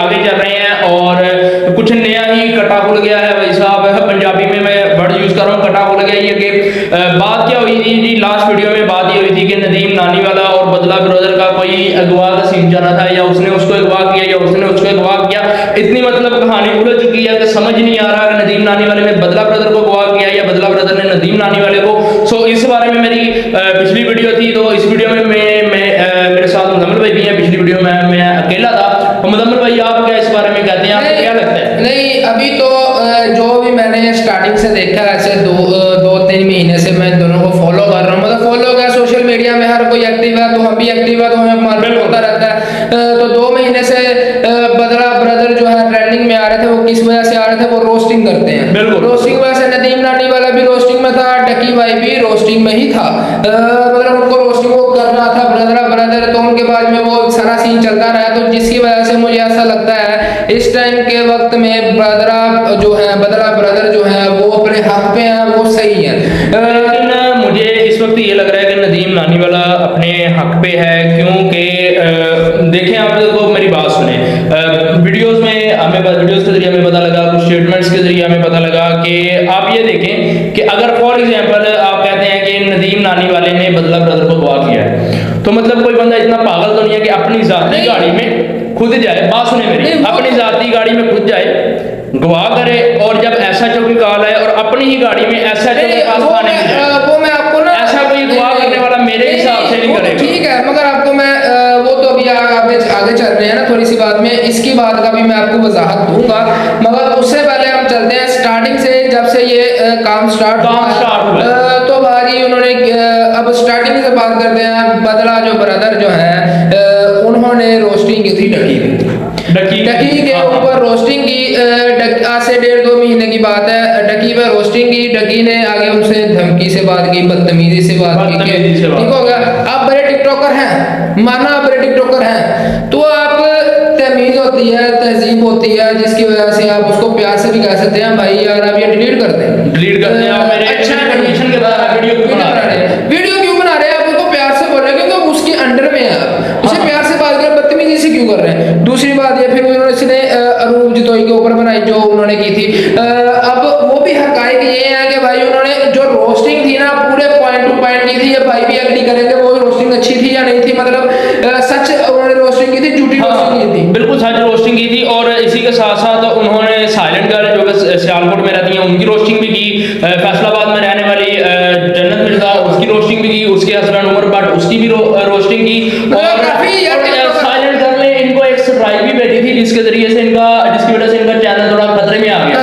आगे चल रहे हैं और कुछ नया ही कटा खुल गया है भाई साहब। पंजाबी में मैं वर्ड यूज कर रहा हूँ, कटा खुल गया ये कि बात क्या हुई थी जी, लास्ट वीडियो में बात ये हुई थी कि नदीम नानीवाला और बदला ब्रदर का कोई अगवा का सीन चल रहा था, या उसने उसको अगवा किया या उसने उसको अगवा किया। इतनी मतलब कहानी उलझ चुकी है कि समझ नहीं आ रहा कि नदीम नानीवाले ने बदला ब्रदर को अगवा किया या बदला ब्रदर ने नदीम नानीवाले को। सो इस बारे में मेरी पिछली वीडियो थी, तो इस वीडियो में मेरे साथ मुजम्मिल भाई भी हैं। पिछली वीडियो में मैं अकेला था। तो मुजम्मिल भाई आप क्या इस बारे में कहते हैं, आपको क्या लगता है? नहीं, अभी तो जो भी मैंने स्टार्टिंग से देखा है, ऐसे 2-3 महीने से मैं दोनों को फॉलो कर रहा हूँ। मतलब फॉलो क्या, सोशल मीडिया में हर कोई एक्टिव है, तो हम भी एक्टिव है, तो हमें मालूम होता रहता है। तो 2 महीने से बदला ब्रदर जो है ट्रेंडिंग में आ रहे थे। वो किस वजह से आ रहे थे? वो रोस्टिंग करते हैं। रोस्टिंग वजह से नदीम नानीवाला भी रोस्टिंग में था, डकी भाई भी रोस्टिंग में ही था। मतलब उनको रोस्टिंग वो करना था ब्रदर, तो उनके बाद में वो सारा सीन चलता रहा। तो जिसकी वजह से मुझे ऐसा लगता है इस टाइम के वक्त में बदला ब्रदर जो है वो अपने हक पे है, वो सही है। लेकिन मुझे इस वक्त ये लग रहा है कि नदीम नानीवाला अपने हक पे है, क्योंकि देखें आप देखो, मेरी बात सुने, वीडियोस के जरिए हमें पता लगा, कुछ स्टेटमेंट्स के जरिए हमें पता लगा कि आप ये देखें कि अगर फॉर एग्जांपल आप कहते हैं कि नदीम नानीवाले ने बदला ब्रदर को अगवा किया है, तो मतलब कोई बंदा इतना पागल तो नहीं है कि अपनी जाती गाड़ी में खुद जाए, बात सुने मेरी, अपनी जाती गाड़ी में खुद जाए, गवाह करे, और जब ऐसा चौकी कॉल है और अपनी ही गाड़ी में ऐसा चौकी कॉल थाने में जाए, वो मैं आपको ना ऐसा कोई गवाह करने वाला मेरे हिसाब से नहीं करेगा। ठीक है, मगर आपको मैं वो तो अभी आगे चल रहे हैं ना थोड़ी सी बात में, इसकी बात का भी मैं आपको वजाहत दूंगा। मगर उससे पहले हम चलते हैं स्टार्टिंग से, जब से ये काम स्टार्ट हुआ तो भाई उन्होंने अब स्टार्टिंग से बात करते हैं। बदला जो ब्रदर जो है उन्होंने रोस्टिंग की थी डकी के ऊपर रोस्टिंग की। आज से 1.5-2 महीने की बात है। डकी पर रोस्टिंग की, डकी ने आगे उनसे धमकी से बात की, बदतमीजी से बात की। ठीक हो गया, आप बड़े टिकटॉकर हैं, माना आप बड़े टिकटॉकर हैं, तो आप तमीज होती है, तहजीब होती है, जिसकी वजह से आप उसको प्यार से भी कह सकते हैं भाई यार आप ये डिलीट कर दें। आप मेरे अच्छा परमिशन के बाद वीडियो क्यों बना रहे हैं? आप उसको प्यार से बोल रहे हैं क्योंकि उसके अंडर में है, उसे प्यार से बात कर, बदतमीजी से क्यों कर रहे हैं? दूसरी बात ये, फिर उन्होंने अरूप जतोई के ऊपर बनाई जो उन्होंने की थी। अब वो भी हकायक ये है कि भाई उन्होंने जो रोस्टिंग थी ना, पूरे पॉइंट टू पॉइंट की थी। ये भाई भी एग्री करेंगे वो रोस्टिंग अच्छी थी या नहीं थी, मतलब सच उन्होंने रोस्टिंग की थी, झूठी रोस्टिंग की थी, बिल्कुल सच रोस्टिंग की थी। और इसी के साथ साथ उन्होंने साइलेंट गर्ल जो कि सियालकोट में रहती हैं उनकी रोस्टिंग भी की, फैसलाबाद में रहने वाली जन्नत मिर्जा उसकी रोस्टिंग भी की, उसके हस्बैंड उमर भट्ट उसकी भी रोस्टिंग की। और साइलेंट गर्ल ने इनको एक सरप्राइज भी भेजी थी, जिसकी वजह से इनका चैनल थोड़ा खतरे में आ गया।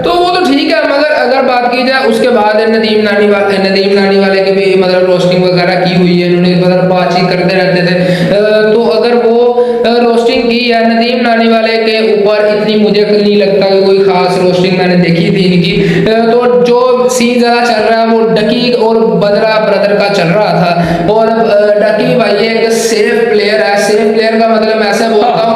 तो वो तो ठीक है, मगर अगर बात की जाए उसके बाद नदीम नानीवाले की भी मतलब रोस्टिंग वगैरह की हुई है, उन्होंने मतलब बातचीत करते रहते थे। तो अगर वो रोस्टिंग की है नदीम नानीवाले के ऊपर, इतनी मुझे नहीं लगता कि कोई खास रोस्टिंग मैंने देखी थी इनकी। तो जो सीन ज़्यादा चल रहा है वो डकी और बदला ब्रदर का चल रहा था। और डकी भाई एक सेफ प्लेयर है। सेफ प्लेयर का मतलब मैं ऐसे बोलता हूँ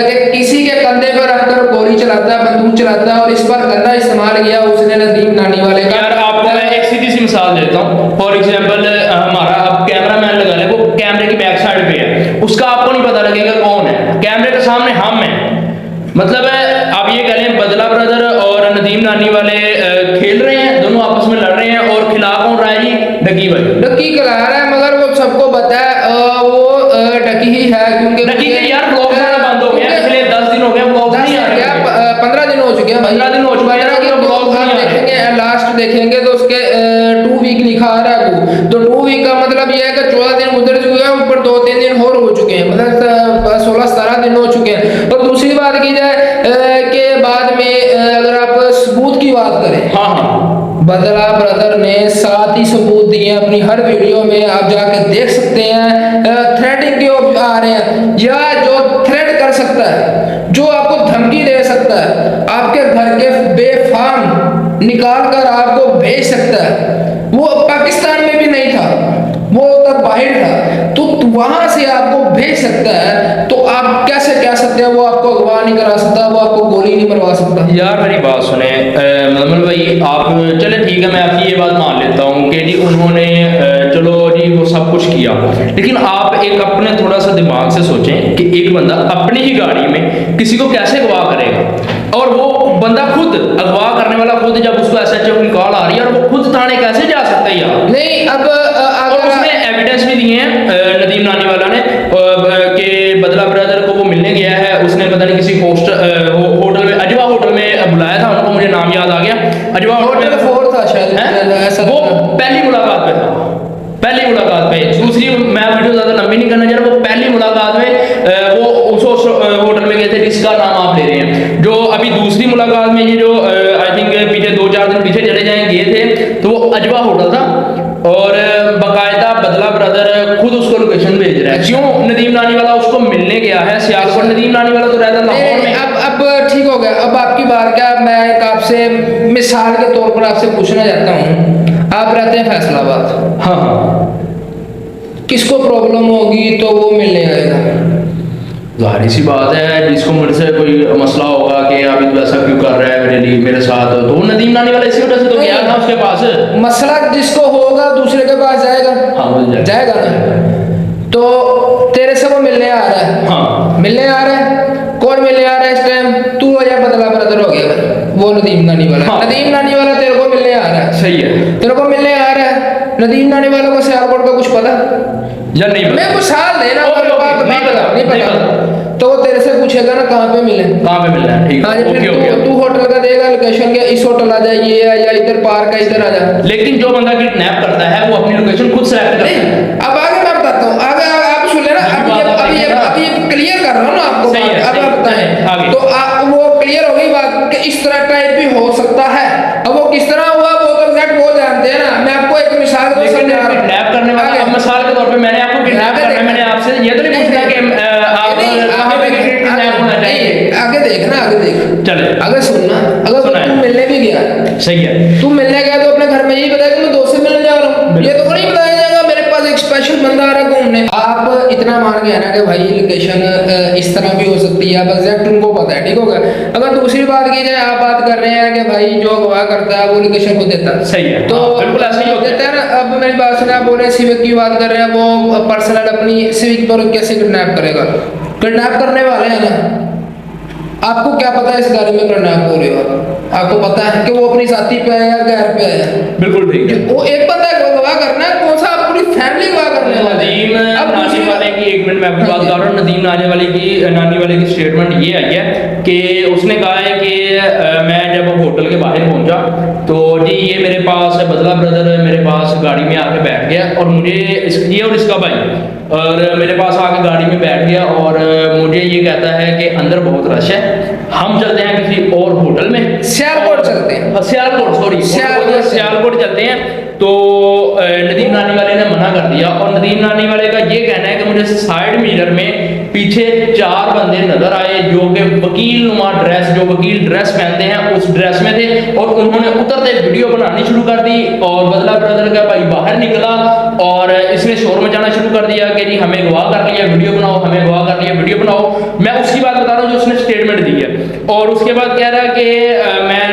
कि किसी के कंधे पर रखकर गोली चलाता है, बंदूक चलाता है, और इस पर गंदा इस्तेमाल किया उसने नदीम नानीवाले का। यार आपको मैं एक सीधी सी मिसाल देता हूँ। फॉर एग्जांपल हमारा अब कैमरा मैन लगा ले, वो कैमरे की बैक साइड पे है, उसका आपको नहीं पता लगेगा कौन है, कैमरे के सामने हम हैं। मतलब आप ये कह लें बदला ब्रदर और नदीम नानीवाले खेल रहे हैं, दोनों आपस में लड़ रहे हैं, और खिला कौन रहा है जी? डकी भाई। डकी खिला रहा है, मगर वो सबको पता है वो डकी ही है, क्योंकि डकी के यार ब्लॉग आना बंद हो गया, पिछले 10 दिन हो गए ब्लॉग नहीं आ रहे। 15 दिन हो चुके हैं, 15 दिन हो चुके हैं, ब्लॉग देखेंगे, लास्ट देखेंगे तो उसके 2 वीक लिखा आ रहा है। तो 2 वीक का मतलब ये है कि 14 दिन गुजर चुके हैं, ऊपर 2-3 दिन और हो चुके हैं, मतलब 16-17 दिन हो चुके हैं। और दूसरी बात की जाए के बाद में अगर आप सबूत की बात करें, बदला ब्रदर ने 7 ही सबूत दिए अपनी हर वीडियो में, आप जाके देख सकते हैं। थ्रेडिंग के आ रहे हैं, या जो थ्रेड कर सकता है, जो आपको धमकी दे सकता है, आपके घर के बेफाम निकाल कर आपको भेज सकता है, वो पाकिस्तान में भी नहीं था, वो तब बाहर था, तो वहां से आपको भेज सकता है। तो आप कैसे कह सकते हैं वो आपको अगवा नहीं करा सकता, वो आपको गोली नहीं मरवा सकता? यार मेरी बात सुने मुजम्मिल भाई, आप चले ठीक है, मैं आपकी ये बात मान लेता हूँ कि जी उन्होंने चलो जी वो सब कुछ किया, लेकिन आप एक अपने थोड़ा सा दिमाग से सोचें कि एक बंदा अपनी ही गाड़ी में किसी को कैसे अगवा करेगा, और वो बंदा खुद अगवा करने वाला खुद, जब उसको एसएचओ की कॉल आ रही है और वो खुद थाने कैसे जा सकता है यार? नहीं अब और उसने एविडेंस भी दिए हैं नदीम नानी वाला ने कि बदला ब्रदर को वो मिलने गया है, उसने पता नहीं किसी होटल में, अजवा होटल में बुलाया था उनको, मुझे नाम याद आ गया, अजवा होटल 4 था शायद ऐसा वो पहली मुलाकात पे था, पहली मुलाकात पे। दूसरी मैं वीडियो ज्यादा लंबी नहीं करना चाह रहा, वो पहली मुलाकात में वो उस होटल में गए थे जिसका नाम आप ले रहे हैं। जो अभी दूसरी मुलाकात में ये जो आई थिंक पीछे 2-4 दिन पीछे चले जाए गए थे, तो वो अजवा होटल था और बाकायदा बदला ब्रदर खुद उसको लोकेशन भेज रहा है। क्यों? नदीम नानी वाला उसको मिलने गया है सियालकोट, नदीम नानी वाला तो रहता लाहौर में। अब ठीक हो गया। अब आपकी बात क्या, मैं एक आपसे मिसाल के तौर पर आपसे पूछना चाहता हूँ, आप रहते हैं फैसलाबाद, हाँ हाँ, किसको प्रॉब्लम होगी तो वो मिलने आएगा? जाहिर सी बात है, जिसको मुझसे कोई मसला होगा कि आप ऐसा क्यों कर रहा है मेरे लिए मेरे साथ, तो नदीम नानी वाला इसी वजह से तो गया था उसके पास। मसला जिसको होगा दूसरे के पास जाएगा, हाँ जाएगा ना। तो तेरे से वो मिलने आ रहा है, हाँ मिलने आ रहा है, कौन मिलने आ रहा है इस टाइम? तू या बदला ब्रदर हो गया भाई, वो नदीम नानी वाला। हाँ। नदीम नानी वाला तेरे को मिलने आ रहा है, सही है, तेरे को मिलने आ रहा है। नदीम नानी वालों को सियालकोट का कुछ पता या नहीं पता? मैं कुछ साल देना, नहीं पता, तो वो तेरे से पूछेगा ना कहाँ पे मिले, कहाँ पे मिलना है, ठीक हाँ है, जी, ओके फिर ओके। तू होटल का देगा लोकेशन, क्या इस होटल आ जा, ये है या इधर पार्क है, इधर आ जा। लेकिन जो बंदा किडनैप करता है वो अपनी लोकेशन खुद सेलेक्ट करता है। अब आगे मैं बताता हूँ, आगे आप सुन लेना। अभी क्लियर कर रहा हूँ ना आपको, सही है, अब आप बताएं आगे। तो वो क्लियर हो गई बात कि इस तरह टाइप भी हो सकता है। अब वो किस तरह हुआ वो तो एग्जैक्ट वो जानते हैं ना। मैं आपको एक मिसाल को समझा रहा हूँ। किडनैप करने वाला, अब मिसाल के तौर पे मैंने आपको किडनैप करना है, मैंने आपसे ये तो नहीं पूछना कि आप कहाँ पे किडनैप होना चाहिए। आगे देखना, आगे देख, चले आगे सुनना। अगर तू मिलने भी गया, सही है, तू मिलने गया तो अपने घर में यही बताया कि मैं दोस्त से मिलने जा रहा हूँ, ये तो नहीं बताया जाएगा मेरे पास एक स्पेशल बंदा आ रहा है घूमने। आप इतना मान गए ना कि भाई लोकेशन इस तरह भी हो सकती है, अब एग्जैक्ट उनको पता है, ठीक होगा। अगर दूसरी बात की जाए, आप बात कर रहे हैं कि भाई जो अगवा करता है वो लोकेशन को देता है, सही है, तो बिल्कुल ऐसे ही होता देता है ना। अब मेरी बात सुने, आप बोल रहे हैं सिविक की बात कर रहे हैं, वो पर्सनल अपनी सिविक पर कैसे किडनैप करेगा? किडनैप करने वाले हैं ना, आपको क्या पता है इस गाड़ी में किडनैप हो रहे हो? आपको पता है कि वो अपनी साथी पे है या घर पे है? बिल्कुल ठीक है। वो एक बंदा गवाह करना है, कौन सा आप पूरी फैमिली गवाह करने वाले? नदीम अब नानी दूसरी वाले की, एक मिनट में आपकी बात कर रहा हूँ। नदीम नानी वाले की स्टेटमेंट ये आई है कि उसने कहा है कि मैं जब होटल के बाहर पहुंचा तो जी ये मेरे पास बदला ब्रदर मेरे पास गाड़ी में आके बैठ गया और मुझे ये और इसका भाई और मेरे पास आके गाड़ी में बैठ गया और मुझे ये कहता है कि अंदर बहुत रश है, हम चलते हैं किसी और होटल में, सियालकोट चलते हैं, सियालकोट, सॉरी सियालकोट चलते हैं। तो नदीम नानी वाले ने मना कर दिया और नदीम नानी वाले का ये कहना है कि मुझे साइड मिरर में पीछे 4 बंदे नजर आए जो कि वकील नुमा ड्रेस, जो वकील ड्रेस पहनते हैं उस ड्रेस में थे और उन्होंने उतरते वीडियो बनानी शुरू कर दी और बदला ब्रदर का भाई बाहर निकला और इसने शोर मचाना शुरू कर दिया कि जी हमें गवाह कर लिया, वीडियो बनाओ, हमें गवाह कर लिया, वीडियो बनाओ। मैं उसकी बात बता रहा हूँ जो उसने स्टेटमेंट दी है। और उसके बाद कह रहा है कि मैं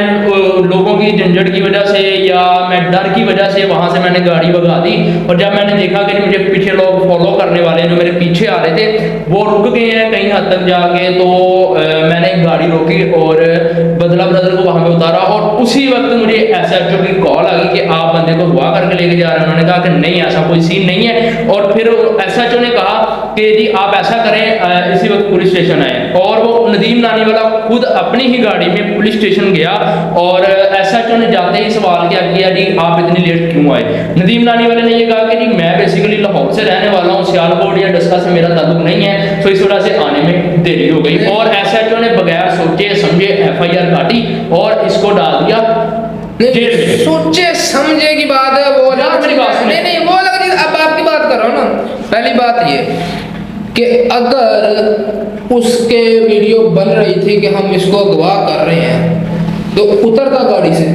लोगों की झंझट की वजह से या मैं डर की वजह से वहां से मैंने गाड़ी भगा दी और जब मैंने देखा कि मुझे पीछे लोग फॉलो करने वाले जो मेरे पीछे आ रहे थे वो रुक गए हैं कहीं हद तक जाके, तो मैंने गाड़ी रोकी और बदला ब्रदर को वहां पे उतारा और उसी वक्त मुझे एसएचओ की कॉल आ गई कि आप बंदे को गवाह करके लेके जा रहे हैं। उन्होंने कहा कि नहीं ऐसा कोई सीन नहीं है और फिर एसएचओ ने कहा कि जी आप ऐसा करें, इसी वक्त पुलिस स्टेशन आए और वो नदीम नानी वाला खुद अपनी ही गाड़ी में पुलिस स्टेशन गया और एसएचओ ने जाते ही सवाल किया जी आप इतनी लेट क्यों आए? नदीम नानी वाले ने ये कहा कि जी मैं बेसिकली लाहौर से रहने वाला हूँ, सियालकोट या डस्का से मेरा ताल्लुक नहीं है, तो इस वजह से आने में देरी हो गई। और एसएचओ ने बगैर सोचे समझे एफआईआर काटी और इसको डाल दिया जेल में। सोचे समझे की बात है वो मेरी बात सुनिए। नहीं वो अलग चीज। अब आपकी बात कर रहा हूँ ना, पहली बात ये कि अगर उसके वीडियो बन रही थी कि हम इसको अगवा कर रहे हैं तो उतरता गाड़ी से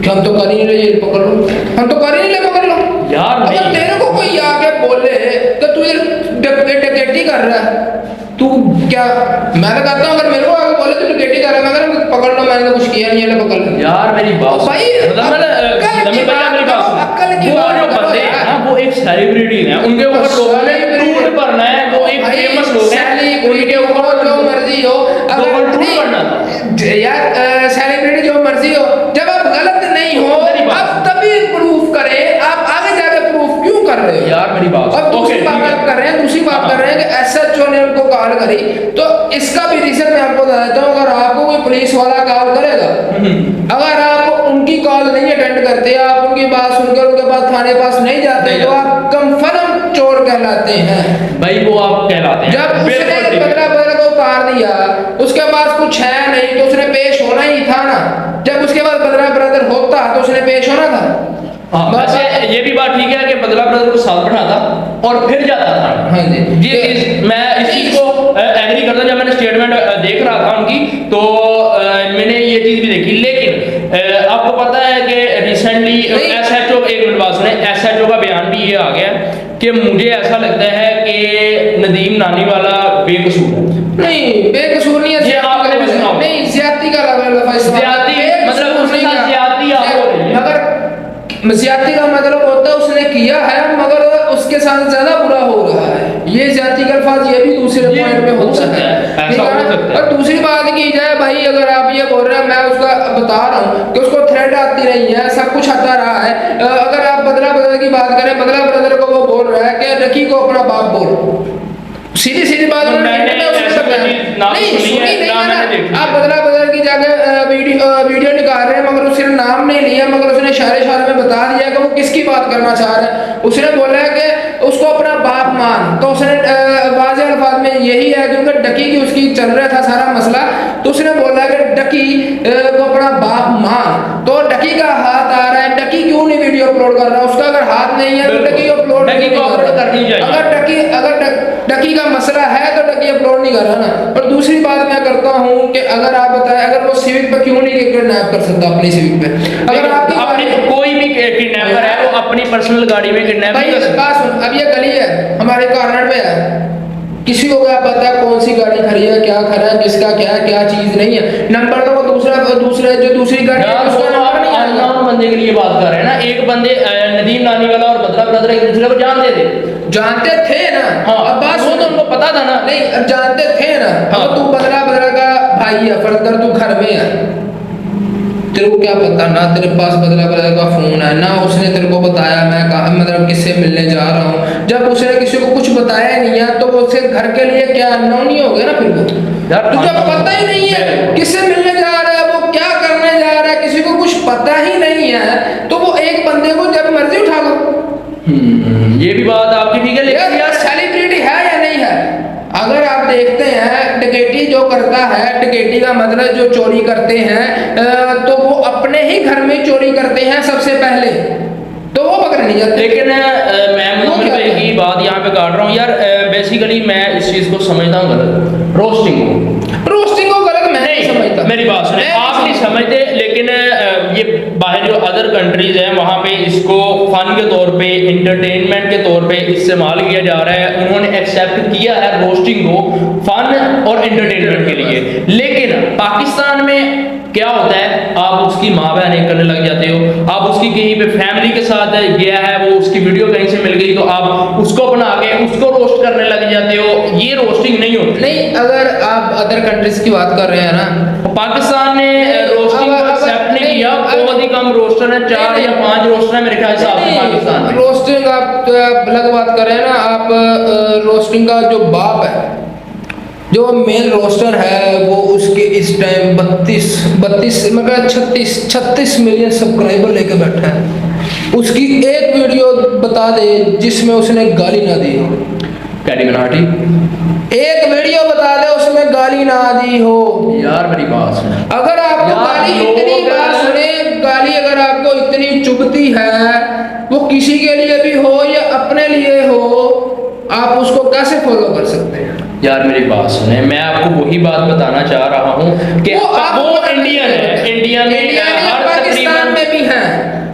कि हम तो कर ही नहीं रहे, पकड़ लो, हम तो कर ही नहीं रहे, पकड़ लो यार। अगर तेरे को कोई आके बोले कि तू डकैती कर रहा है, तू क्या, मैं तो कहता हूँ अगर मेरे को आगे बोले तू डकैती कर रहा है, मैं कहता पकड़ लो, मैंने तो कुछ किया नहीं है, पकड़ लो। यार मेरी बात भाई वो जो बंदे हैं ना, वो एक सेलिब्रिटी है, उनके ऊपर लोगों ने टूट पड़ना है, वो एक फेमस लोग हैं, उनके ऊपर जो मर्जी हो, अगर टूट पड़ना था यार सेलिब्रिटी जो मर्जी हो, जब आप गलत नहीं हो आप तभी प्रूफ करें, आप आगे जाके प्रूफ क्यों कर रहे हो यार मेरी बात। अब दूसरी बात आप कर रहे हैं, दूसरी बात कर रहे हैं कि एसएचओ ने उनको कॉल करी, तो इसका भी रीजन मैं आपको बता देता हूँ। अगर आपको कोई पुलिस वाला कॉल करेगा, अगर आप उनकी कॉल नहीं अटेंड करते, आप उनकी बात सुनकर उनके पास थाने पास नहीं जाते, तो आप कंफर्म चोर कहलाते हैं भाई, वो आप कहलाते हैं। जब उसने बदला को उतार दिया, उसके पास कुछ है नहीं, तो उसने पेश होना ही था ना। जब उसके पास बदला ब्रदर होता तो उसने पेश होना था। वैसे ये भी बात ठीक है कि बदला ब्रदर को साथ बैठाता और फिर जाता था। हाँ जी, मैं इस चीज को एग्री करता हूं। जब मैंने स्टेटमेंट देख रहा था उनकी, तो मैंने ये चीज भी देखी। लेकिन आपको पता है कि रिसेंटली एसएचओ, एक मिनट बात सुने, एसएचओ का बयान भी ये आ गया कि मुझे ऐसा लगता है कि नदीम नानीवाला बेकसूर है। नहीं, बेकसूर नहीं है, ये आपने भी सुना, नहीं, ज्यादती का लफ्ज़, ज्यादती मतलब उसके साथ ज्यादती हो रही है। मगर ज्यादती का मतलब होता है उसने किया है मगर उसके साथ ज्यादा बुरा हो रहा है, ये ज्यादती का अल्फाज ये भी दूसरे पॉइंट पे हो सकता है, ठीक है। और दूसरी बात की जाए भाई, अगर आप ये बोल रहे हैं, मैं उसका बता रहा हूँ कि उसको थ्रेड आती रही है, सब कुछ आता रहा है। अगर आप बदला ब्रदर की बात करें, बदला ब्रदर को वो बोल रहा है कि रकी को अपना बाप बोल, सीधी सीधी बात नहीं सुनी नहीं ना। आप बदला बदल की जाकर वीडियो निकाल रहे हैं, मगर उसने नाम नहीं लिया, मगर उसने इशारे में बता दिया कि वो किसकी बात करना चाह रहा है। उसने बोला है कि उसको अपना बाप मान, तो उसने वाज़ेह अल्फाज में यही है, क्योंकि डकी की उसकी चल रहा था सारा मसला, तो उसने बोला कि डकी को अपना बाप मान। तो डकी का हाथ आ रहा है, डकी क्यों नहीं वीडियो अपलोड कर रहा? उसका अगर हाथ नहीं है तो डकी अपलोड करनी चाहिए। अगर डकी का मसला है तो डकी अपलोड नहीं कर रहा ना। और दूसरी बात मैं करता हूँ कि अगर आप बताएं, अगर वो सिविक पे क्यों नहीं किडनैप कर सकता अपनी सिविक पे? अगर आपकी कोई भी किडनैपर है वो अपनी पर्सनल गाड़ी में किडनैप कर सकता है। अब ये गली है हमारे कॉर्नर पे है, किसी को क्या पता है कौन सी गाड़ी खड़ी है, क्या खड़ा है, किसका क्या चीज नहीं है, नंबर तो वो दूसरे जो दूसरी गाड़ी है उसका नंबर नहीं आएगा। बंदे के लिए बात कर रहे हैं ना, एक बंदे नदीम नानीवाला और बदला ब्रदर एक दूसरे को जानते थे ना। हाँ, अब बात वो तो उनको पता था ना। नहीं, अब जानते थे ना। हाँ, तू बदला ब्रदर का भाई है, फर्ज कर तू घर में है, तेरे को क्या पता ना, तेरे पास बदला ब्रदर का फोन है ना, उसने तेरे को बताया मैं मतलब किससे मिलने जा रहा हूँ। जब उसने किसी को कुछ बताया नहीं है तो उसके घर के लिए क्या अननोन ही हो गया ना। फिर वो तुझे पता ही नहीं है किससे मिलने जा रहा है, वो क्या करने जा रहा है, किसी को कुछ पता ही नहीं है, तो वो एक बंदे को जब मर्जी उठा लो। ये भी बात आपकी ठीक है, लेकिन यार सेलिब्रिटी है या नहीं है? अगर आप देखते हैं डकैती जो करता है, डकैती का मतलब जो चोरी करते हैं तो वो अपने ही घर में चोरी करते हैं सबसे पहले, तो वो पकड़े नहीं जाते। लेकिन मैं मोमिन भाई की बात यहाँ पे काट रहा हूँ यार। बेसिकली मैं इस चीज को समझता हूँ गलत, रोस्टिंग को गलत मैं नहीं समझता। मेरी बात सुने, आप नहीं समझते, लेकिन ये बाहर जो अदर कंट्रीज हैं वहाँ पे इसको फन के तौर पे, एंटरटेनमेंट के तौर पे इस्तेमाल किया जा रहा है। उन्होंने एक्सेप्ट किया है रोस्टिंग को फन और एंटरटेनमेंट के लिए। लेकिन पाकिस्तान में क्या होता है, आप उसकी माँ बहन करने लग जाते हो, आप उसकी कहीं पे फैमिली के साथ गया है, वो उसकी वीडियो कहीं से मिल गई तो आप उसको बना के उसको रोस्ट करने लग जाते हो। ये रोस्टिंग नहीं होती। नहीं, अगर आप अदर कंट्रीज की बात कर रहे हैं ना, पाकिस्तान ने रोस्टिंग को एक्सेप्ट नहीं किया। बहुत ही कम रोस्टर है, 4 या 5 रोस्टर है मेरे ख्याल से पाकिस्तान में। रोस्टिंग आप अलग बात कर रहे हैं ना, आप रोस्टिंग का जो बाप है, जो मेन रोस्टर है, वो उसके इस टाइम 32 मतलब 36 मिलियन सब्सक्राइबर लेके बैठा है। उसकी एक वीडियो बता दे जिसमें उसने गाली ना दी हो, एक वीडियो बता दे उसमें गाली ना दी हो। यार मेरी बात सुन, अगर आपको गाली इतनी बात सुने, गाली अगर आपको इतनी चुभती है, वो किसी के लिए भी हो या अपने लिए हो, आप उसको कैसे फॉलो कर सकते हैं? यार मेरी बात सुने, मैं आपको वही बात बताना चाह रहा हूँ कि वो इंडियन है, इंडिया में हर पाकिस्तान में भी है,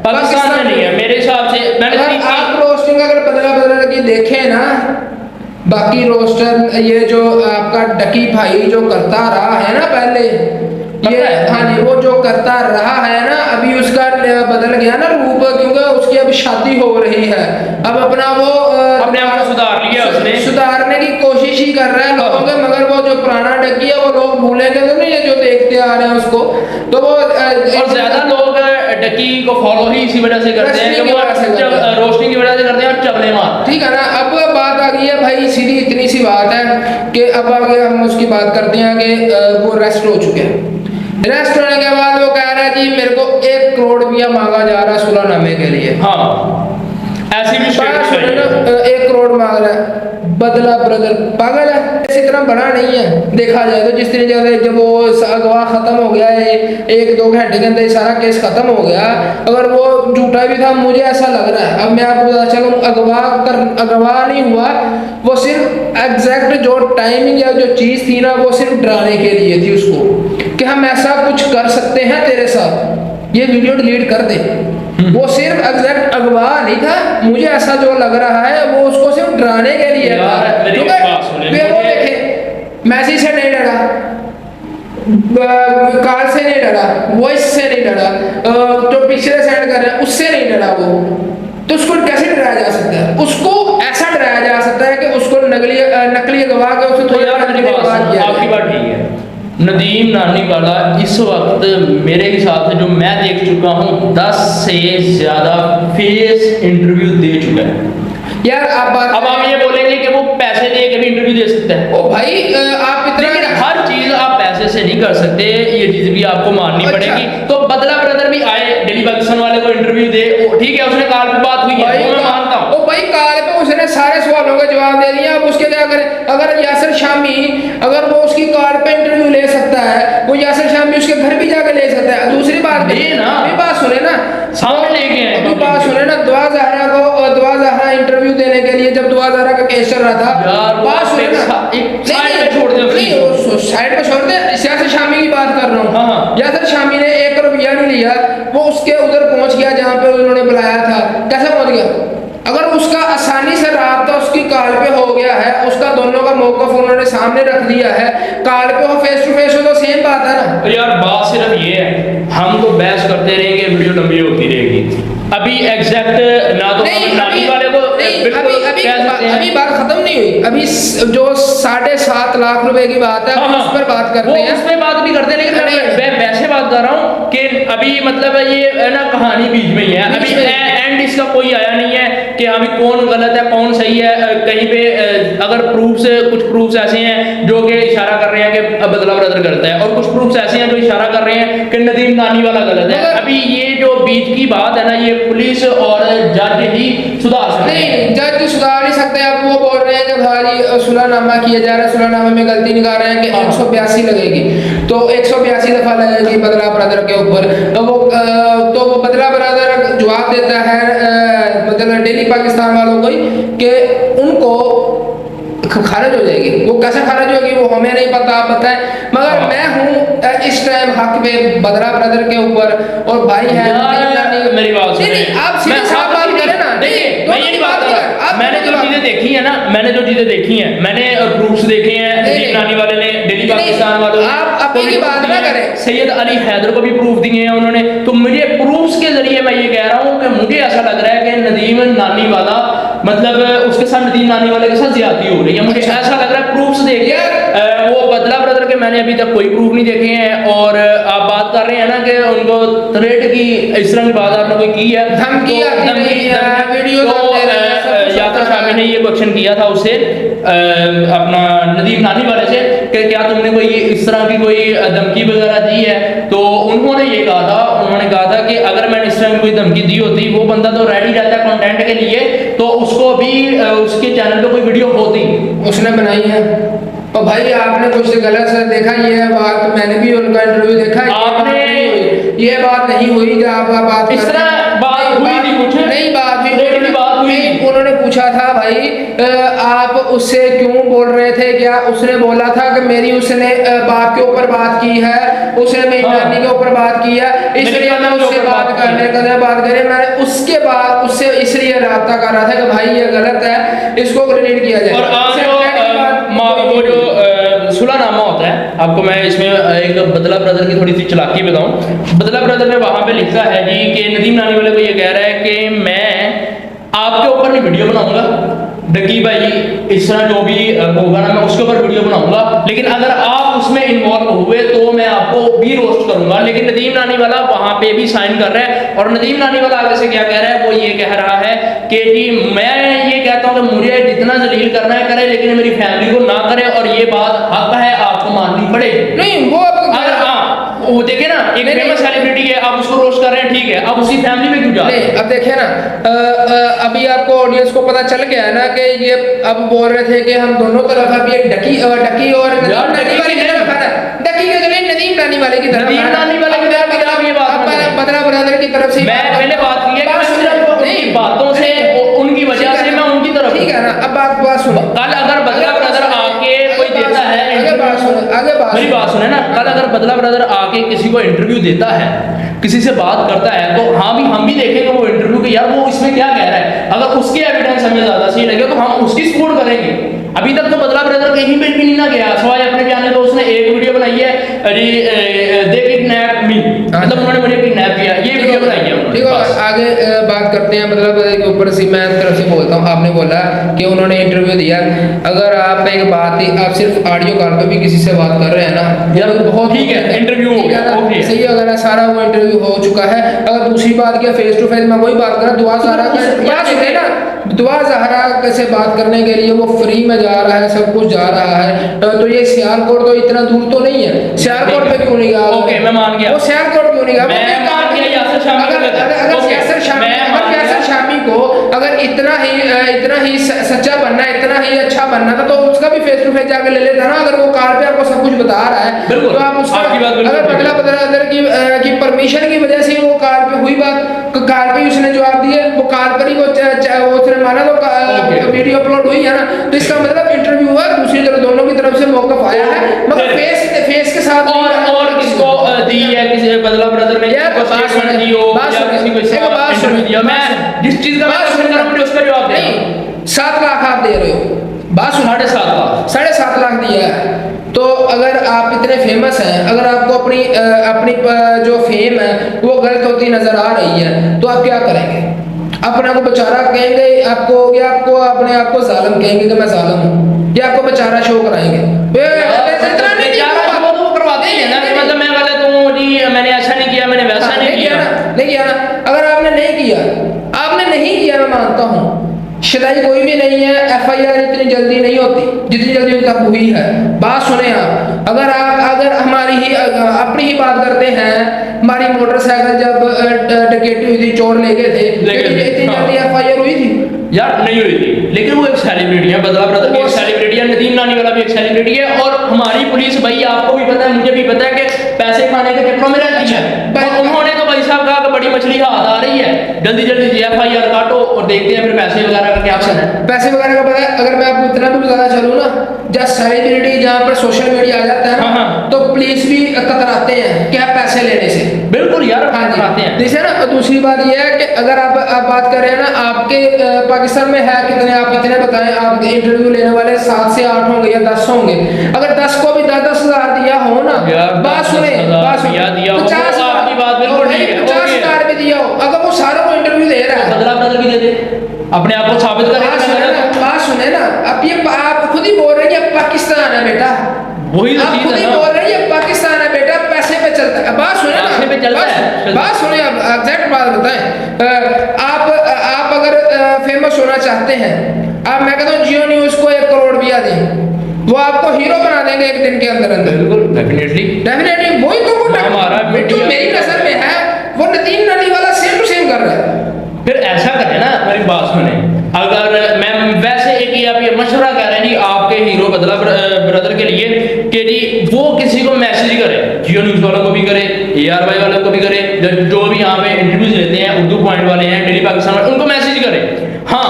पाकिस्तान में नहीं है मेरे हिसाब से। मैंने आप रोस्टिंग अगर बदला की देखें ना, बाकी रोस्टर ये जो आपका डकी भाई जो करता रहा है ना पहले, ये हाँ जी, वो जो करता रहा है ना, अभी उसका बदल गया ना रूप, क्योंकि उसकी अब शादी हो रही है, अब अपना वो अपने आप को सुधार लिया उसने। सुधारने की कोशिश ही कर रहा है लोगों के, मगर वो जो पुराना डकी है वो लोग भूलेंगे तो नहीं, ये जो देखते आ रहे हैं उसको, तो वो और ज्यादा लोग डकी को फॉलो ही इसी वजह से करते हैं कि वो रोस्टिंग की वजह से करते हैं और चबले मार। ठीक है ना। अब बात आ गई है भाई, सीधी इतनी सी बात है कि अब आगे हम उसकी बात करते हैं कि वो अरेस्ट हो चुके हैं। अरेस्ट होने के बाद वो कह रहा है जी मेरे को 1 करोड़ रुपया मांगा जा रहा है सुलहनामे के लिए। हाँ, ऐसी भी स्टेटमेंट है। 1 करोड़ मांग रहा है। बदला ब्रदर पागल है, इतना बड़ा नहीं है देखा जाए तो। जिस तरीके से जब वो अगवा खत्म हो गया है, 1-2 घंटे के अंदर सारा केस खत्म हो गया, अगर वो झूठा भी था मुझे ऐसा लग रहा है, अब मैं आपको बता चलूं, अगवा नहीं हुआ, वो सिर्फ एग्जैक्ट जो टाइमिंग या जो चीज थी ना, वो सिर्फ डराने के लिए थी उसको कि हम ऐसा कुछ कर सकते हैं तेरे साथ, ये वीडियो डिलीट कर दे। वो सिर्फ एग्जैक्ट अगवा नहीं था, मुझे ऐसा जो लग रहा है वो उसको सिर्फ डराने के लिए था। क्योंकि वो देखे मैसेज से नहीं डरा, कॉल से नहीं डरा, वॉइस से नहीं डरा, जो पिछले सेंड कर रहे हैं उससे नहीं डरा वो, तो उसको कैसे डराया जा सकता है? उसको ऐसा डराया जा सकता है कि उसको नकली गवाह के उसको तो यार आपकी बात ठीक है। नदीम नानीवाला इस वक्त मेरे हिसाब से जो मैं देख चुका हूँ 10 से ज्यादा फेस इंटरव्यू दे चुका है यार। अब आप ये बोलेंगे कि वो पैसे दे के भी इंटरव्यू दे सकते हैं। ओ भाई आप इतना, लेकिन हर चीज आप पैसे से नहीं कर सकते, ये चीज भी आपको माननी पड़ेगी। तो बदला ब्रदर भी आए, डेली पाकिस्तान वाले को इंटरव्यू दे, ठीक है उसने कॉल पे बात हुई है, वो मैं मानता हूँ। ओ भाई कॉल पे उसने सारे सवालों का जवाब दे दिया, अब उसके क्या करें? अगर यासिर शामी अगर वो उसकी कॉल पे इंटरव्यू ले सकता है, वो यासिर शामी उसके घर भी जाकर ले सकता है। दूसरी बात ये ना, अभी बात सुने ना, सामने लेके आए, अभी बात सुने ना, दुआ जहरा को, दुआ जहरा इंटरव्यू देने के लिए जब दुआ जहरा का केस चल रहा था, बात सुने ना, एक साइड पे छोड़ दे, साइड पे छोड़ दे, यासिर शामी की बात कर रहा हूँ। यासिर शामी ने 1 रुपया नहीं लिया, वो उसके उधर पहुंच गया जहाँ पे उन्होंने बुलाया था। कैसे पहुंच गया? अगर उसका आसानी से राब्ता उसकी कॉल पे हो गया है, उसका दोनों का मौकफ उन्होंने सामने रख दिया है, कॉल पे हो, फेस टू फेस हो, तो सेम बात है ना यार। बात सिर्फ ये है, हम तो बहस करते रहेंगे, वीडियो लंबी होती रहेगी। अभी एग्जैक्ट ना तो नानी वाले को अभी बात खत्म नहीं हुई, अभी जो 7.5 लाख रुपए की बात है, उस पर बात करते हैं, उस पर बात भी करते हैं। लेकिन मैं वैसे बात कर रहा हूँ कि अभी मतलब ये ना कहानी बीच में ही है, अभी एंड इसका कोई आया नहीं है कि अभी कौन गलत है कौन सही है। कहीं पे अगर कुछ प्रूफ्स ऐसे हैं जो कि इशारा कर रहे हैं कि बदला ब्रदर गलत है, और कुछ प्रूफ्स ऐसे हैं जो इशारा कर रहे हैं कि नदीम नानी वाला गलत है। अभी ये जो बीच की बात है ना, ये पुलिस और जज ही सुधार सकते हैं। नहीं, जज सुधार नहीं सकते। अब वो बोल रहे हैं कि भाई सुलहनामा किया जा रहा है, सुलहनामे में गलती निकाल रहे हैं कि 182 लगेगी, तो 182 दफा लगेगी बदला ब्रदर के ऊपर। तो वो बदला ब्रदर जवाब देता है मतलब डेली पाकिस्तान वालों को कि उनको खारिज हो जाएगी। वो कैसे खारिज होगी वो हमें नहीं पता, आप बताएं। मगर मैं हूँ इस टाइम हक पे बदला ब्रदर के ऊपर, और भाई है मेरी बात सुनिए, आप सीधे साफ बात करें ना। देखिए मैं ये नहीं बात कर रहा, मैंने जो चीजें देखी है ना, मैंने प्रूफ्स देखे हैं, नदीम नानी वाले ने, डेली पाकिस्तान वालों ने, आप अपनी की बात ना करें, सैयद अली हैदर को भी प्रूफ दिए हैं उन्होंने। तो मुझे प्रूफ्स के जरिए मैं ये कह रहा हूँ कि मुझे ऐसा लग रहा है कि नदीम नानी वाला मतलब उसके साथ नदीम नानी वाले के साथ ज्यादती हो रही है, मुझे ऐसा लग रहा है प्रूफ्स देखिए। वो बदला ब्रदर के मैंने अभी तक कोई प्रूफ नहीं देखे हैं, और आप बात कर रहे हैं ना कि उनको थ्रेट की, इस तरह की बात आपने कोई की है, धमकी वीडियो यासिर शामी ने ये क्वेश्चन किया था उससे अपना नदीम नानी वाले से कि क्या तुमने कोई इस तरह की कोई धमकी वगैरह दी है? तो उन्होंने कहा था कि अगर मैंने इस तरह की कोई धमकी दी होती, वो बंदा तो रेडी रहता है कंटेंट के लिए, तो उसको भी उसके चैनल पे कोई वीडियो होती, उसने बनाई है। और भाई आपने कुछ गलत से देखा, ये बात मैंने भी उनका इंटरव्यू देखा, ये बात नहीं हुई कि आप बात इस तरह बात हुई थी, कुछ नहीं बात हुई। उन्होंने पूछा था भाई आप उससे क्यों बोल रहे थे, क्या उसने बोला था कि मेरी उसने बाप के ऊपर बात की है, उसने मेरी नानी के ऊपर बात की है, इसलिए मैं उससे बात करे। मैंने उसके बाद उससे इसलिए राब्ता कर रहा था कि भाई ये गलत है, इसको डिलीट किया जाए। और वो जो सुलहनामा होता है। आपको मैं इसमें एक बदला ब्रदर की थोड़ी सी चालाकी बताऊं। बदला ब्रदर ने वहां पे लिखा है जी कि नदीम नानी वाले को ये कह रहा है कि मैं आपके ऊपर नहीं वीडियो बनाऊंगा, डकी भाई इस तरह जो भी होगा ना मैं उसके ऊपर वीडियो बनाऊंगा, लेकिन अगर आप उसमें इन्वॉल्व हुए तो मैं आपको भी रोस्ट करूंगा। लेकिन नदीम नानी वाला वहां पे भी साइन कर रहा है, और नदीम नानी वाला आगे से क्या कह रहा है, वो ये कह रहा है कि जी मैं ये कहता हूं कि मुझे जितना जलील करना है करे, लेकिन मेरी फैमिली को ना करे, और ये बात हक है, आपको माननी पड़ेगी। नहीं वो अगर हाँ वो देखे ना एक फेमस सेलिब्रिटी है, आप उसको रोस्ट कर रहे हैं, ठीक है, अब उसी फैमिली में क्यों जा रहे हैं? अब देखिए ना, अभी आपको ऑडियंस को पता चल गया है ना कि ये अब बोल रहे थे कि हम दोनों तरफ अब ये डकी और नदीम नानी वाले की तरफ है ना, डकी के जगह नदीम नानी वाले की तरफ, नदीम नानी वाले की तरफ आप ये बात बदला ब्रदर की तरफ से मैं पहले बात की है कि मैं सिर्फ उनकी बातों से उनकी वजह से मैं उनकी तरफ, ठीक है ना। अब बात सुनो, कल अगर बदला ब्रदर आके कोई देता है, आगे बात मेरी बात सुने ना, कल अगर बदला ब्रदर आके किसी को इंटरव्यू देता है, किसी से बात करता है, तो हाँ भी हम भी देखेंगे वो इंटरव्यू के यार वो इसमें क्या कह रहा है। अगर उसके एविडेंस हमें ज्यादा सही लगे तो हम उसकी सपोर्ट करेंगे। अभी तक तो बदला ब्रदर कहीं पे भी नहीं ना गया, सवाए अपने बयान में तो उसने एक वीडियो बनाई है, अरे दे किडनैप मी, मतलब उन्होंने मुझे किडनैप किया, ये वीडियो बनाई है उन्होंने। ठीक है, आगे बात करते हैं बदला ब्रदर के ऊपर से। मैं तरफ से बोलता हूँ, आपने बोला कि उन्होंने इंटरव्यू दिया, अगर आप एक बात ही आप सिर्फ ऑडियो कॉल पे भी किसी से बात कर रहे हैं ना, यार बहुत ठीक है, इंटरव्यू हो गया, ओके सही, अगर सारा वो इंटरव्यू हो चुका है। अगर दूसरी बात क्या, फेस टू फेस मैं वही बात कर रहा, दुआ ज़हरा दुआ ज़हरा से बात करने के लिए वो फ्री में जा रहा है, सब कुछ जा रहा है, तो ये सियालकोट तो इतना दूर तो नहीं है, सियालकोट पे क्यों नहीं गया? ओके मैं मान गया, वो सियालकोट क्यों नहीं गया? मैं मान गया यासर शामी को अगर इतना ही सच्चा बनना, इतना ही अच्छा बनना था, तो उसका भी फेस टू फेस जाकर ले लेता ना। अगर वो कार पे आपको सब कुछ बता रहा है तो आप उसका, अगर बदला ब्रदर की परमिशन की वजह से वो कार पे हुई बात, कार पे उसने जवाब दिए, वो कार पर ही वो उसने माना, तो वीडियो अपलोड हुई है ना, तो इसका मतलब इंटरव्यू हुआ, दूसरी तरफ दोनों की तरफ से मौका आया है, मगर फेस के साथ और किसको दी है, किसी बदला ब्रदर ने स्टेटमेंट दी हो या किसी को इंटरव्यू दिया, मैं जिस चीज का क्वेश्चन कर रहा हूं मुझे उसका जवाब दे। नहीं 7 लाख आप दे रहे हो, बात 7.5 लाख दिया है, तो अगर आप इतने फेमस हैं, अगर आपको अपनी जो फेम है वो गलत होती नजर आ रही है, तो आप क्या करेंगे? अपने आप को बेचारा कहेंगे आपको, या आपको अपने आप को जालिम कहेंगे कि मैं जालिम हूँ, या आपको बेचारा शो कराएंगे? मैंने ऐसा नहीं किया, मैंने वैसा नहीं किया ना। अगर आपने नहीं किया मैं मानता हूँ, शिदाई कोई भी नहीं है, FIR इतनी जल्दी नहीं होती जितनी जल्दी उनका हुई है। बात सुने आप, अगर हमारी ही अपनी ही बात करते हैं, हमारी मोटरसाइकिल जब डकैती हुई थी, चोर ले गए थे, इतनी जल्दी FIR हुई थी? यार नहीं हुई थी, लेकिन वो एक सेलिब्रिटी है, बदला ब्रदर भी एक सेलिब्रिटी है, नदीम नानी वाला भी एक सेलिब्रिटी है, और हमारी पुलिस भाई आपको भी पता है, मुझे भी पता है कि पैसे खाने के चक्कर में रहती है। उन्होंने तो भाई साहब कहा कि बड़ी मछली हाथ आ रही है, जल्दी जल्दी FIR काटो और देखते हैं फिर पैसे वगैरह का क्या ऑप्शन है। पैसे वगैरह का पता है, अगर मैं आपको इतना भी बताना चलूँ ना, जब सेलिब्रिटी जहाँ पर सोशल मीडिया आ जाता है ना, तो पुलिस भी कतराते हैं क्या पैसे लेने से। बिल्कुल यार, हाँ जी, आते हैं। जैसे ना दूसरी बात ये है कि अगर आप बात कर रहे हैं ना, आपके पाकिस्तान में है कितने, आप इतने बताएं, आप इंटरव्यू लेने वाले 7 से 8 होंगे या 10 होंगे, अगर 10 को भी 10-10 हजार दिया हो ना, बात सुने 50 हजार भी दिया हो, अगर वो सारों को इंटरव्यू दे रहा है, बदला ब्रदर भी दे दे, अपने आप को साबित करे। बात सुने ना, अब ये आप खुद ही बोल रहे हैं पाकिस्तान है बेटा, वही आप खुद ही बोल रहे हैं पाकिस्तान है बेटा, पैसे पे चलता है। बात सुने ना, बात सुने, आप एग्जैक्ट बात बताएं, आप अगर फेमस होना चाहते हैं, आप मैं कहता हूँ जियो न्यूज को 1 करोड़ रुपया दें, वो आपको हीरो बना देंगे एक दिन के अंदर। बिल्कुल, डेफिनेटली वही तो वो हमारा जो मेरी नजर में है, वो नदीम नानी वाला सेम टू सेम कर रहा है। फिर ऐसा करें ना, मेरी बात सुने, अगर मैं वैसे एक ही आप ये मशवरा कह रहे हैं जी आपके हीरो बदला ब्रदर के लिए कि जी वो किसी को मैसेज करे, जियो न्यूज़ वालों को भी करे, ARY वालों को भी करे, जो भी यहाँ पे इंटरव्यूज लेते हैं, उर्दू पॉइंट वाले हैं, डेली पाकिस्तान वाले, उनको मैसेज करे। हाँ,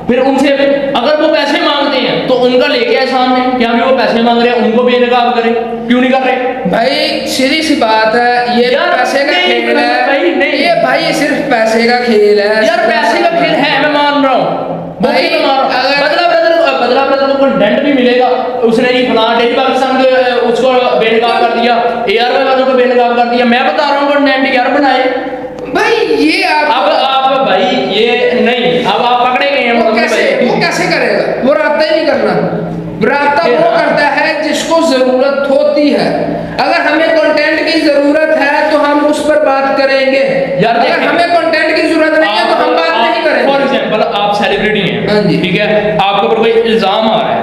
फिर उनसे अगर वो पैसे मांगते हैं तो उनका लेके आए सामने, क्या भी वो पैसे मांग रहे हैं, उनको भी इनकार करे, क्यों नहीं कर रहे? भाई सीधी सी बात है, ये पैसे का खेल है भाई, नहीं ये भाई ये सिर्फ पैसे का खेल है यार, पैसे का खेल है, मैं मान रहा हूँ भाई। बदला बदला ब्रदर को कंटेंट भी मिलेगा, उसने ये फलां डेली पाकिस्तान के उसको बेनकाब कर दिया, ARY वालों को बेनकाब कर दिया। मैं बता रहा हूँ कंटेंट यार बनाए भाई ये आप भाई ये नहीं, अब आप पकड़े गए हैं। वो कैसे करेगा? वो राब्ता ही नहीं करना। राब्ता वो करता है जिसको जरूरत होती है। अगर हमें कंटेंट की जरूरत है तो हम उस पर बात करेंगे यार। अगर हमें कंटेंट की जरूरत नहीं है तो हम बात नहीं करेंगे। फॉर एग्जांपल आप सेलिब्रिटी हैं, हाँ जी, ठीक है, आपके ऊपर कोई इल्जाम आ रहा है,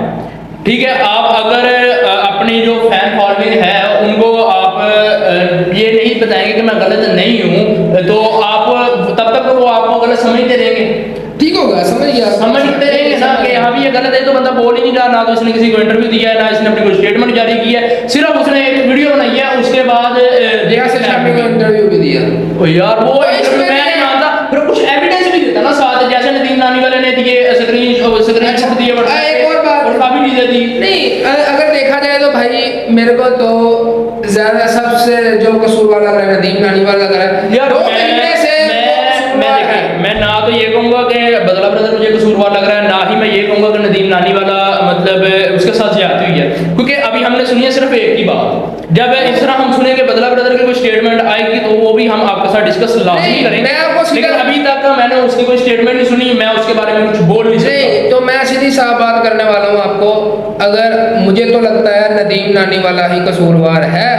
ठीक है, आप अगर अपनी जो फैन फॉलोइंग है उनको आप ये नहीं बताएंगे कि मैं गलत नहीं हूँ, तो आप तब तक वो आपको गलत समझते रहेंगे। ठीक होगा, समझ गया, समझते रहेंगे ना कि हाँ भी ये गलत है, तो बंदा बोल ही नहीं रहा, ना तो इसने किसी को इंटरव्यू दिया है, ना इसने अपनी कोई स्टेटमेंट जारी की है, सिर्फ उसने एक वीडियो बनाई है, उसके बाद जैसे शामी को इंटरव्यू भी दिया। ओ यार वो इंटरव्यू मैं नहीं मानता, फिर कुछ एविडेंस भी देता ना साथ, जैसे नदीम नानी वाले ने दिए स्क्रीनशॉट दिए, एक और बात, और काफी चीजें दी। नहीं अगर देखा जाए तो भाई मेरे को तो ज्यादा सबसे जो कसूर वाला लग रहा है नदीम नानी वाला लग रहा है यार। मैं ना तो ये कहूंगा कि बदला ब्रदर मुझे कसूरवार लग रहा है, ना ही मैं ये कहूंगा कि नदीम नानी वाला मतलब उसके साथ ज्यादती हुई है, क्योंकि अभी हमने सुनी है सिर्फ एक ही बात। जब इस तरह हम सुनेंगे बदला ब्रदर की कोई स्टेटमेंट आएगी तो वो भी हम आपके साथ डिस्कस लाजमी करेंगे, लेकिन अभी तक मैंने उसकी कोई स्टेटमेंट नहीं सुनी, मैं उसके बारे में कुछ बोल नहीं सकता। तो मैं सीधी साफ बात करने वाला हूँ आपको। अगर मुझे तो लगता है नदीम नानी वाला ही कसूरवार है,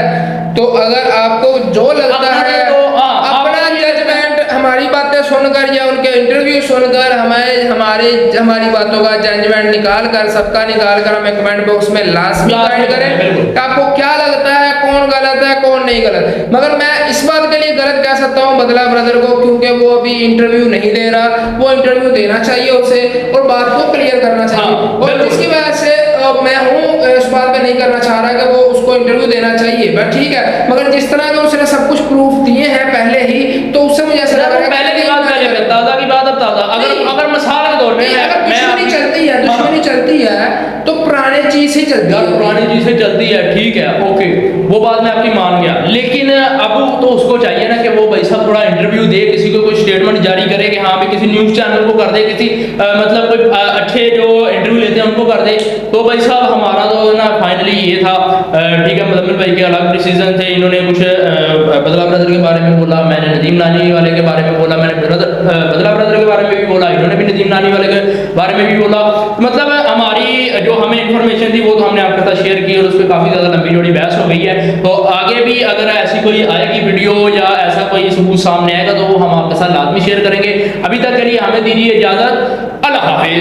तो अगर आपको जो लगता है तो अपना जजमेंट हमारी बातें सुनकर या उनके इंटरव्यू सुनकर हमारी बातों का जजमेंट निकाल कर, सबका निकाल कर हमें कमेंट बॉक्स में लाजमी कमेंट करें कि आपको क्या लगता है, कौन गलत है कौन नहीं गलत। मगर मैं इस बात के लिए गलत कह सकता हूँ बदला ब्रदर को, क्योंकि वो अभी इंटरव्यू नहीं दे रहा, वो इंटरव्यू देना चाहिए उसे और बात को क्लियर करना चाहिए, और जिसकी वजह से मैं हूँ इस बात पे नहीं करना चाह रहा कि वो उसको इंटरव्यू देना चाहिए, बट ठीक है, मगर जिस तरह का उसने सब कुछ प्रूफ दिए हैं पहले ही, तो उससे मुझे ऐसा लग रहा है पहले की बात पहले, ताजा की बात अब ताजा। अगर मिसाल के तौर पे दुश्मनी चलती है तो पुरानी चीज ही चलती है, पुरानी चीज से चलती है, ठीक है, ओके, वो बात मैं आपकी मान गया, लेकिन अब तो उसको चाहिए ना कि वो भाई साहब थोड़ा इंटरव्यू दे, किसी को कोई स्टेटमेंट जारी करे कि हाँ भी किसी न्यूज चैनल को कर दे, किसी मतलब कोई अच्छे जो इंटरव्यू लेते हैं उनको कर दे। तो भाई साहब हमारा तो ना फाइनली ये था, ठीक है, मुजम्मिल भाई के अलग डिसीजन थे, इन्होंने कुछ बदला ब्रदर के बारे में बोला, मैंने नदीम नानी वाले के बारे में बोला, मैंने बदला ब्रदर के बारे में भी बोला, इन्होंने भी नदीम नानी वाले के बारे में भी बोला। मतलब हमारी जो हमें इन्फॉर्मेशन थी वो तो हमने आपके साथ शेयर की, और उस पर काफ़ी ज़्यादा लंबी जोड़ी बहस हो गई है। तो आगे भी अगर ऐसी कोई आएगी वीडियो या ऐसा कोई सबूत सामने आएगा तो वो हम आपके साथ लाजमी शेयर करेंगे। अभी तक के लिए हमें दीजिए इजाज़त।